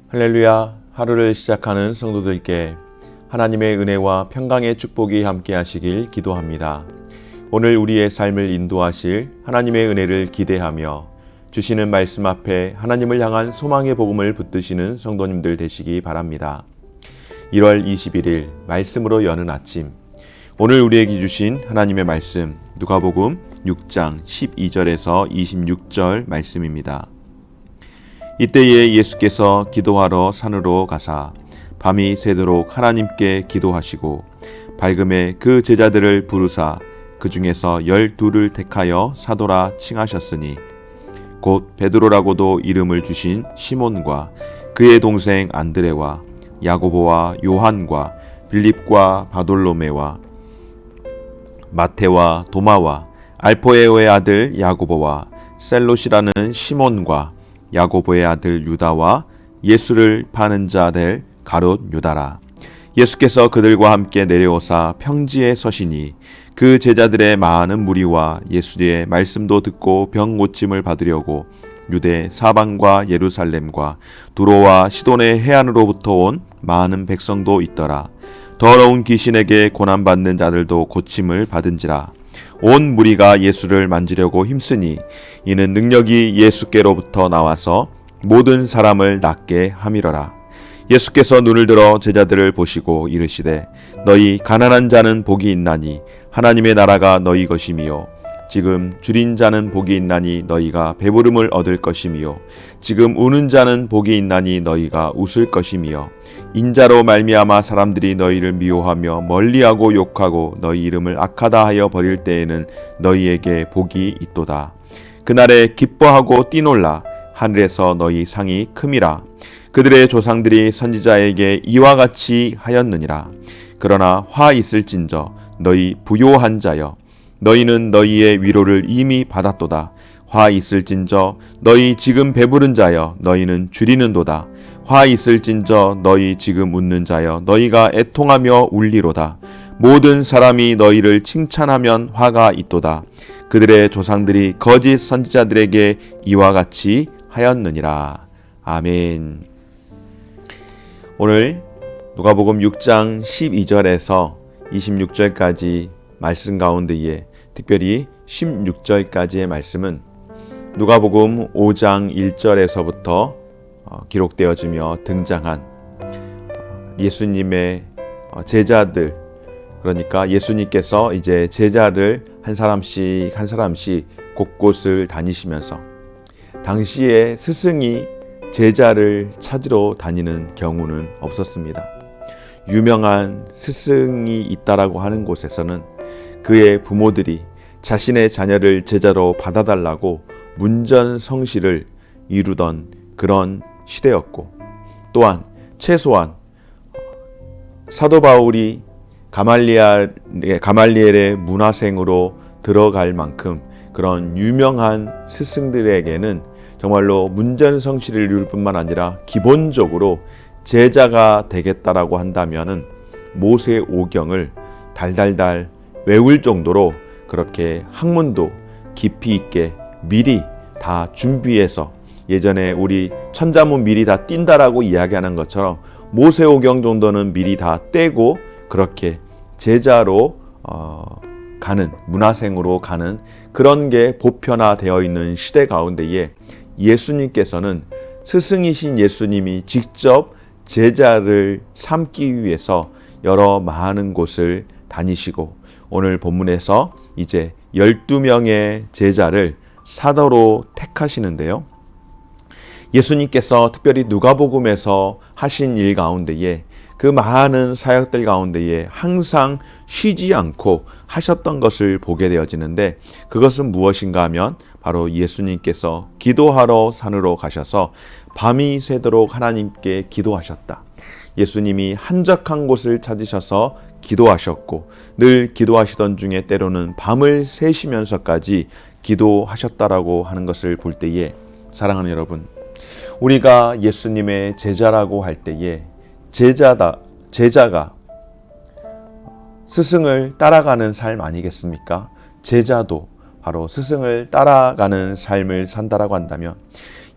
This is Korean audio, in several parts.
할렐루야. 하루를 시작하는 성도들께 하나님의 은혜와 평강의 축복이 함께 하시길 기도합니다. 오늘 우리의 삶을 인도하실 하나님의 은혜를 기대하며 주시는 말씀 앞에 하나님을 향한 소망의 복음을 붙드시는 성도님들 되시기 바랍니다. 1월 21일 말씀으로 여는 아침, 오늘 우리에게 주신 하나님의 말씀 누가복음 6장 12절에서 26절 말씀입니다. 이때에 예수께서 기도하러 산으로 가사 밤이 새도록 하나님께 기도하시고 밝음에 그 제자들을 부르사 그 중에서 12를 택하여 사도라 칭하셨으니 곧 베드로라고도 이름을 주신 시몬과 그의 동생 안드레와 야고보와 요한과 빌립과 바돌로메와 마테와 도마와 알포에오의 아들 야고보와 셀롯이라는 시몬과 야고보의 아들 유다와 예수를 파는 자 될 가룟 유다라. 예수께서 그들과 함께 내려오사 평지에 서시니 그 제자들의 많은 무리와 예수의 말씀도 듣고 병 고침을 받으려고 유대 사방과 예루살렘과 두로와 시돈의 해안으로부터 온 많은 백성도 있더라. 더러운 귀신에게 고난받는 자들도 고침을 받은지라. 온 무리가 예수를 만지려고 힘쓰니 이는 능력이 예수께로부터 나와서 모든 사람을 낫게 함이러라. 예수께서 눈을 들어 제자들을 보시고 이르시되 너희 가난한 자는 복이 있나니 하나님의 나라가 너희 것이미요. 지금 줄인 자는 복이 있나니 너희가 배부름을 얻을 것이미요. 지금 우는 자는 복이 있나니 너희가 웃을 것이미요. 인자로 말미암아 사람들이 너희를 미워하며 멀리하고 욕하고 너희 이름을 악하다 하여 버릴 때에는 너희에게 복이 있도다. 그날에 기뻐하고 뛰놀라. 하늘에서 너희 상이 큼이라. 그들의 조상들이 선지자에게 이와 같이 하였느니라. 그러나 화 있을진저 너희 부요한 자여, 너희는 너희의 위로를 이미 받았도다. 화 있을진저 너희 지금 배부른 자여, 너희는 줄이는도다. 화 있을진저 너희 지금 웃는 자여, 너희가 애통하며 울리로다. 모든 사람이 너희를 칭찬하면 화가 있도다. 그들의 조상들이 거짓 선지자들에게 이와 같이 하였느니라. 아멘. 오늘 누가복음 6장 12절에서 26절까지 말씀 가운데에 특별히 16절까지의 말씀은 누가복음 5장 1절에서부터 기록되어지며 등장한 예수님의 제자들, 그러니까 예수님께서 이제 제자를 한 사람씩 곳곳을 다니시면서 당시에 스승이 제자를 찾으러 다니는 경우는 없었습니다. 유명한 스승이 있다라고 하는 곳에서는 그의 부모들이 자신의 자녀를 제자로 받아달라고 문전성시를 이루던 그런 시대였고, 또한 최소한 사도 바울이 가말리엘의 문화생으로 들어갈 만큼 그런 유명한 스승들에게는 정말로 문전성시를 이룰 뿐만 아니라 기본적으로 제자가 되겠다라고 한다면은 모세 오경을 달달달 외울 정도로 그렇게 학문도 깊이 있게 미리 다 준비해서, 예전에 우리 천자문 미리 다 띈다라고 이야기하는 것처럼 모세 오경 정도는 미리 다 떼고 그렇게 제자로 가는, 문화생으로 가는 그런 게 보편화되어 있는 시대 가운데에 예수님께서는 스승이신 예수님이 직접 제자를 삼기 위해서 여러 많은 곳을 다니시고 오늘 본문에서 이제 12명의 제자를 사도로 택하시는데요. 예수님께서 특별히 누가복음에서 하신 일 가운데에 그 많은 사역들 가운데에 항상 쉬지 않고 하셨던 것을 보게 되어지는데, 그것은 무엇인가 하면 바로 예수님께서 기도하러 산으로 가셔서 밤이 새도록 하나님께 기도하셨다. 예수님이 한적한 곳을 찾으셔서 기도하셨고 늘 기도하시던 중에 때로는 밤을 새시면서까지 기도하셨다라고 하는 것을 볼 때에, 사랑하는 여러분, 우리가 예수님의 제자라고 할 때에 제자가 스승을 따라가는 삶 아니겠습니까? 제자도 바로 스승을 따라가는 삶을 산다라고 한다면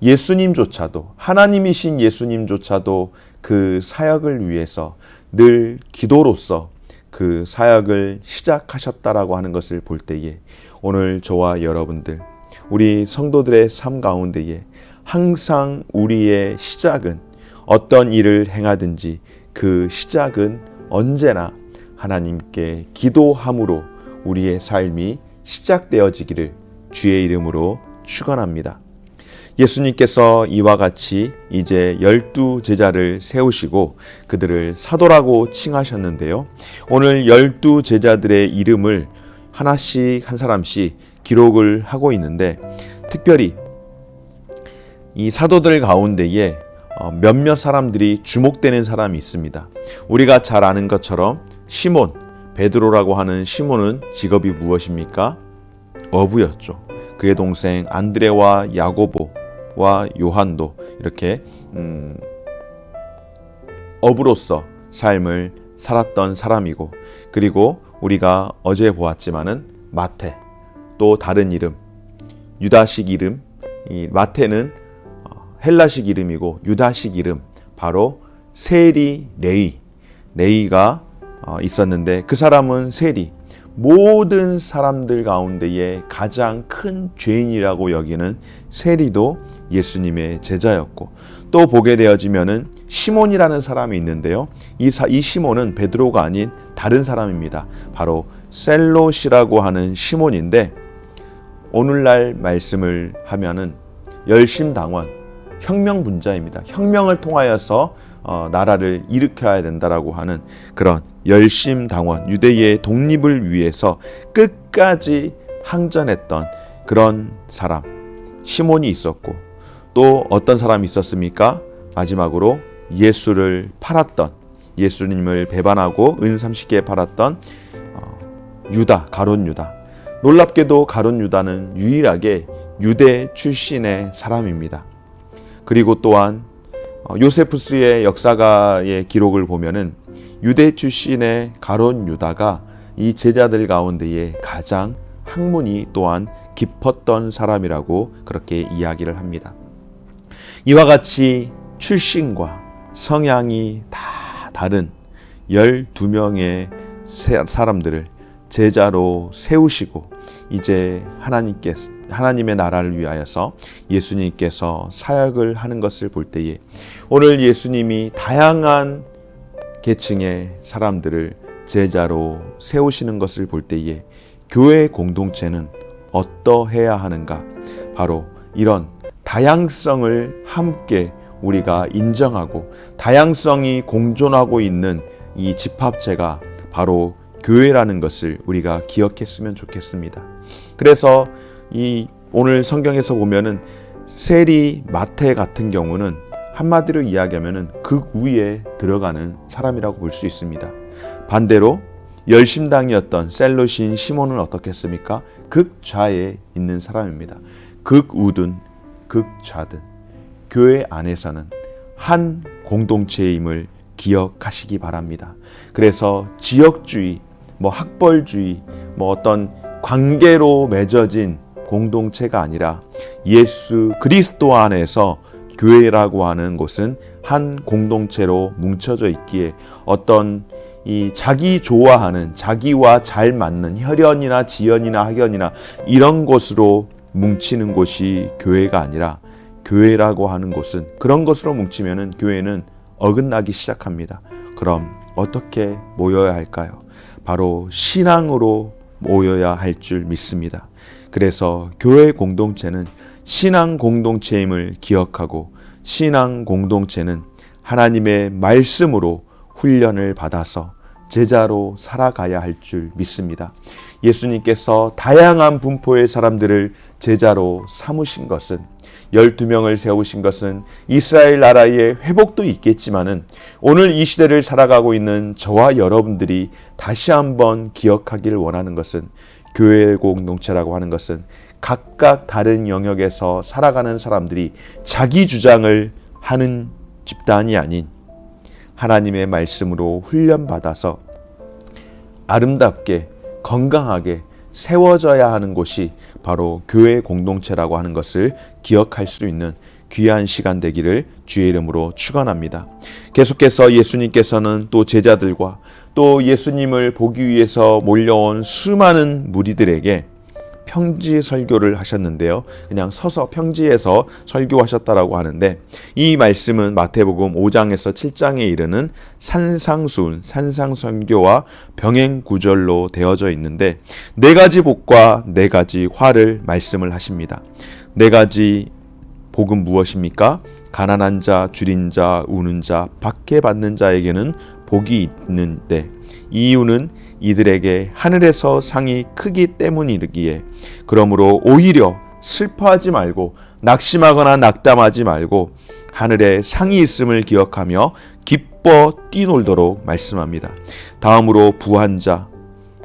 예수님조차도, 하나님이신 예수님조차도 그 사역을 위해서 늘 기도로서 그 사역을 시작하셨다라고 하는 것을 볼 때에 오늘 저와 여러분들, 우리 성도들의 삶 가운데에 항상 우리의 시작은, 어떤 일을 행하든지 그 시작은 언제나 하나님께 기도함으로 우리의 삶이 시작되어지기를 주의 이름으로 축원합니다. 예수님께서 이와 같이 이제 12제자를 세우시고 그들을 사도라고 칭하셨는데요. 오늘 12제자들의 이름을 하나씩 한 사람씩 기록을 하고 있는데, 특별히 이 사도들 가운데에 몇몇 사람들이 주목되는 사람이 있습니다. 우리가 잘 아는 것처럼 시몬, 베드로라고 하는 시몬은 직업이 무엇입니까? 어부였죠. 그의 동생 안드레와 야고보와 요한도 이렇게 어부로서 삶을 살았던 사람이고, 그리고 우리가 어제 보았지만은 마태, 또 다른 이름 유다식 이름, 이 마태는 헬라식 이름이고 유다식 이름 바로 세리 레이가 있었는데, 그 사람은 세리, 모든 사람들 가운데에 가장 큰 죄인이라고 여기는 세리도 예수님의 제자였고, 또 보게 되어지면은 시몬이라는 사람이 있는데요. 이 시몬은 베드로가 아닌 다른 사람입니다. 바로 셀롯이라고 하는 시몬인데, 오늘날 말씀을 하면은 열심당원, 혁명분자입니다. 혁명을 통하여서 나라를 일으켜야 된다라고 하는 그런 열심당원, 유대의 독립을 위해서 끝까지 항전했던 그런 사람 시몬이 있었고, 또 어떤 사람이 있었습니까? 마지막으로 예수를 팔았던, 예수님을 배반하고 은 30개에 팔았던 유다, 가룟 유다. 놀랍게도 가룟 유다는 유일하게 유대 출신의 사람입니다. 그리고 또한 요세푸스의 역사가의 기록을 보면은 유대 출신의 가룟 유다가 이 제자들 가운데에 가장 학문이 또한 깊었던 사람이라고 그렇게 이야기를 합니다. 이와 같이 출신과 성향이 다 다른 12명의 사람들을 제자로 세우시고, 이제 하나님의 나라를 위하여서 예수님께서 사역을 하는 것을 볼 때에, 오늘 예수님이 다양한 계층의 사람들을 제자로 세우시는 것을 볼 때에 교회 공동체는 어떠해야 하는가? 바로 이런 다양성을 함께 우리가 인정하고 다양성이 공존하고 있는 이 집합체가 바로 교회라는 것을 우리가 기억했으면 좋겠습니다. 그래서 이 오늘 성경에서 보면은 세리 마태 같은 경우는 한마디로 이야기하면은 극 위에 들어가는 사람이라고 볼 수 있습니다. 반대로 열심당이었던 셀롯인 시몬은 어떻겠습니까? 극좌에 있는 사람입니다. 극우든 극좌든 교회 안에서는 한 공동체임을 기억하시기 바랍니다. 그래서 지역주의, 학벌주의, 어떤 관계로 맺어진 공동체가 아니라 예수 그리스도 안에서 교회라고 하는 곳은 한 공동체로 뭉쳐져 있기에, 어떤 이 자기 좋아하는, 자기와 잘 맞는 혈연이나 지연이나 학연이나 이런 곳으로 뭉치는 곳이 교회가 아니라, 교회라고 하는 곳은 그런 것으로 뭉치면은 교회는 어긋나기 시작합니다. 그럼 어떻게 모여야 할까요? 바로 신앙으로 모여야 할 줄 믿습니다. 그래서 교회 공동체는 신앙 공동체임을 기억하고, 신앙 공동체는 하나님의 말씀으로 훈련을 받아서 제자로 살아가야 할 줄 믿습니다. 예수님께서 다양한 분포의 사람들을 제자로 삼으신 것은, 12명을 세우신 것은 이스라엘 나라의 회복도 있겠지만은, 오늘 이 시대를 살아가고 있는 저와 여러분들이 다시 한번 기억하기를 원하는 것은, 교회 공동체라고 하는 것은 각각 다른 영역에서 살아가는 사람들이 자기 주장을 하는 집단이 아닌, 하나님의 말씀으로 훈련받아서 아름답게 건강하게 세워져야 하는 곳이 바로 교회 공동체라고 하는 것을 기억할 수 있는 귀한 시간 되기를 주의 이름으로 축원합니다. 계속해서 예수님께서는 또 제자들과 또 예수님을 보기 위해서 몰려온 수많은 무리들에게 평지 설교를 하셨는데요. 그냥 서서 평지에서 설교하셨다라고 하는데, 이 말씀은 마태복음 5장에서 7장에 이르는 산상수훈, 산상선교와 병행 구절로 되어져 있는데, 네 가지 복과 네 가지 화를 말씀을 하십니다. 네 가지 복은 무엇입니까? 가난한 자, 줄인 자, 우는 자, 박해받는 자에게는 복이 있는데, 이유는 이들에게 하늘에서 상이 크기 때문이기에, 그러므로 오히려 슬퍼하지 말고 낙심하거나 낙담하지 말고 하늘에 상이 있음을 기억하며 기뻐 뛰놀도록 말씀합니다. 다음으로 부한 자,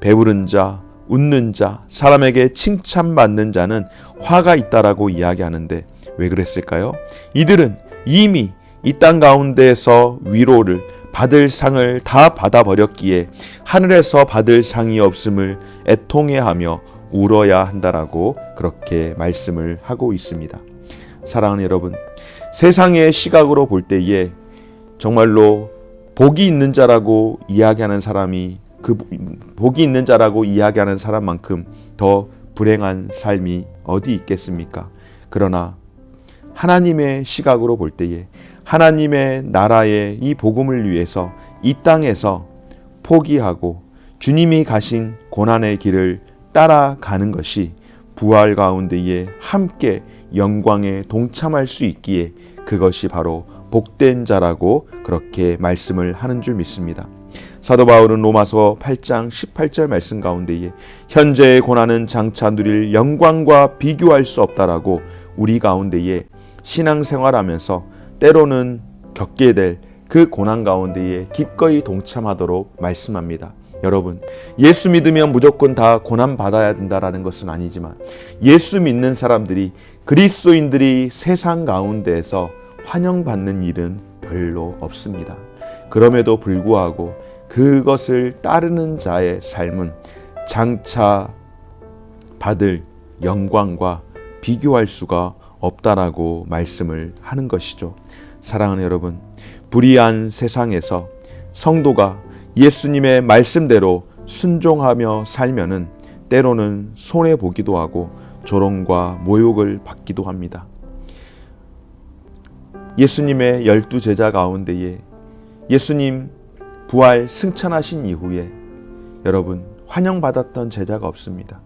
배부른 자, 웃는 자, 사람에게 칭찬받는 자는 화가 있다라고 이야기하는데, 왜 그랬을까요? 이들은 이미 이 땅 가운데에서 위로를 받을 상을 다 받아버렸기에 하늘에서 받을 상이 없음을 애통해하며 울어야 한다라고 그렇게 말씀을 하고 있습니다. 사랑하는 여러분, 세상의 시각으로 볼 때에 정말로 복이 있는 자라고 이야기하는 사람이, 그 복이 있는 자라고 이야기하는 사람만큼 더 불행한 삶이 어디 있겠습니까? 그러나 하나님의 시각으로 볼 때에 하나님의 나라의 이 복음을 위해서 이 땅에서 포기하고 주님이 가신 고난의 길을 따라가는 것이 부활 가운데에 함께 영광에 동참할 수 있기에 그것이 바로 복된 자라고 그렇게 말씀을 하는 줄 믿습니다. 사도 바울은 로마서 8장 18절 말씀 가운데에 현재의 고난은 장차 누릴 영광과 비교할 수 없다라고 우리 가운데에 신앙생활하면서 때로는 겪게 될 그 고난 가운데에 기꺼이 동참하도록 말씀합니다. 여러분, 예수 믿으면 무조건 다 고난 받아야 된다라는 것은 아니지만, 예수 믿는 사람들이, 그리스도인들이 세상 가운데에서 환영받는 일은 별로 없습니다. 그럼에도 불구하고 그것을 따르는 자의 삶은 장차 받을 영광과 비교할 수가 없다라고 말씀을 하는 것이죠. 사랑하는 여러분, 불의한 세상에서 성도가 예수님의 말씀대로 순종하며 살면은 때로는 손해 보기도 하고 조롱과 모욕을 받기도 합니다. 예수님의 12제자 가운데에 예수님 부활 승천하신 이후에 여러분 환영받았던 제자가 없습니다.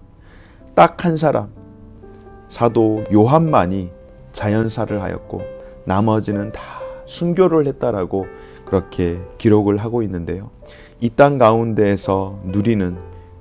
딱 한 사람, 사도 요한만이 자연사를 하였고 나머지는 다 순교를 했다라고 그렇게 기록을 하고 있는데요. 이 땅 가운데에서 누리는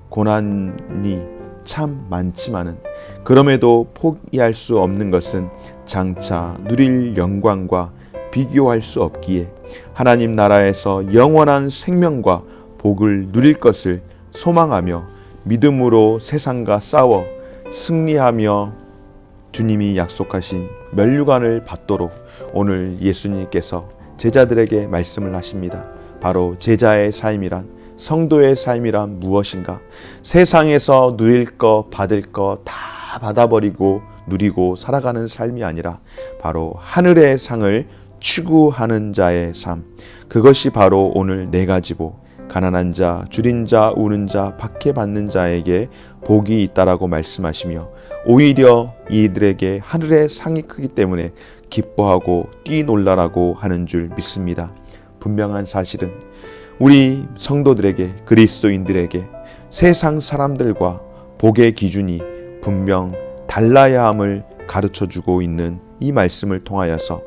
고난이 참 많지만은 그럼에도 포기할 수 없는 것은 장차 누릴 영광과 비교할 수 없기에 하나님 나라에서 영원한 생명과 복을 누릴 것을 소망하며 믿음으로 세상과 싸워 승리하며 주님이 약속하신 면류관을 받도록 오늘 예수님께서 제자들에게 말씀을 하십니다. 바로 제자의 삶이란, 성도의 삶이란 무엇인가? 세상에서 누릴 거 받을 거 다 받아버리고 누리고 살아가는 삶이 아니라 바로 하늘의 상을 추구하는 자의 삶, 그것이 바로 오늘 네 가지 복, 가난한 자, 줄인 자, 우는 자, 박해받는 자에게 복이 있다라고 말씀하시며 오히려 이들에게 하늘의 상이 크기 때문에 기뻐하고 뛰놀라라고 하는 줄 믿습니다. 분명한 사실은 우리 성도들에게, 그리스도인들에게 세상 사람들과 복의 기준이 분명 달라야 함을 가르쳐주고 있는 이 말씀을 통하여서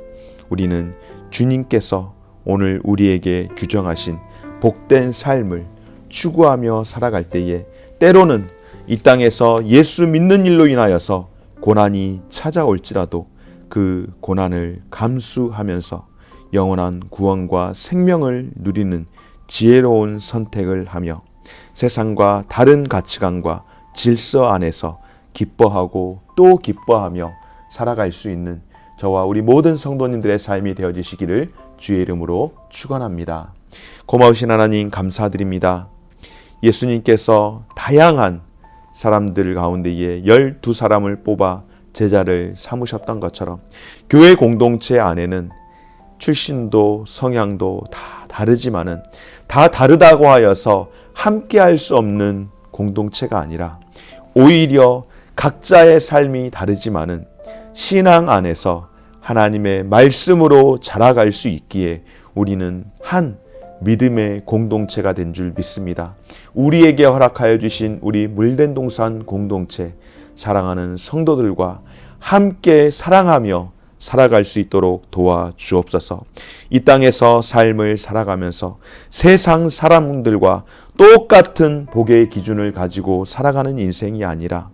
우리는 주님께서 오늘 우리에게 규정하신 복된 삶을 추구하며 살아갈 때에 때로는 이 땅에서 예수 믿는 일로 인하여서 고난이 찾아올지라도 그 고난을 감수하면서 영원한 구원과 생명을 누리는 지혜로운 선택을 하며 세상과 다른 가치관과 질서 안에서 기뻐하고 또 기뻐하며 살아갈 수 있는 저와 우리 모든 성도님들의 삶이 되어지시기를 주의 이름으로 축원합니다. 고마우신 하나님 감사드립니다. 예수님께서 다양한 사람들 가운데에 12사람을 뽑아 제자를 삼으셨던 것처럼 교회 공동체 안에는 출신도 성향도 다 다르지만은 다 다르다고 하여서 함께 할 수 없는 공동체가 아니라 오히려 각자의 삶이 다르지만은 신앙 안에서 하나님의 말씀으로 자라갈 수 있기에 우리는 한 믿음의 공동체가 된 줄 믿습니다. 우리에게 허락하여 주신 우리 물된동산 공동체, 사랑하는 성도들과 함께 사랑하며 살아갈 수 있도록 도와주옵소서. 이 땅에서 삶을 살아가면서 세상 사람들과 똑같은 복의 기준을 가지고 살아가는 인생이 아니라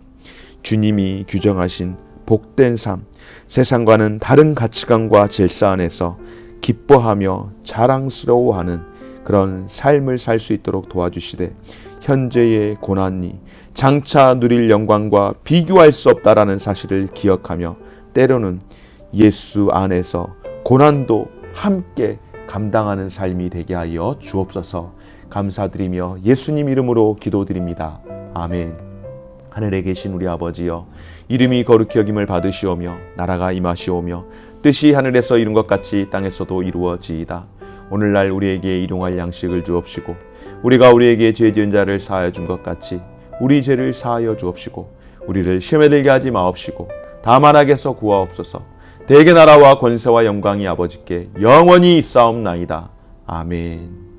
주님이 규정하신 복된 삶, 세상과는 다른 가치관과 질서 안에서 기뻐하며 자랑스러워하는 그런 삶을 살 수 있도록 도와주시되, 현재의 고난이 장차 누릴 영광과 비교할 수 없다라는 사실을 기억하며 때로는 예수 안에서 고난도 함께 감당하는 삶이 되게 하여 주옵소서. 감사드리며 예수님 이름으로 기도드립니다. 아멘. 하늘에 계신 우리 아버지여, 이름이 거룩히 여김을 받으시오며 나라가 임하시오며 뜻이 하늘에서 이룬 것 같이 땅에서도 이루어지이다. 오늘날 우리에게 일용할 양식을 주옵시고 우리가 우리에게 죄 지은 자를 사하여 준 것 같이 우리 죄를 사하여 주옵시고 우리를 시험에 들게 하지 마옵시고 다만 악에서 구하옵소서. 대개 나라와 권세와 영광이 아버지께 영원히 있사옵나이다. 아멘.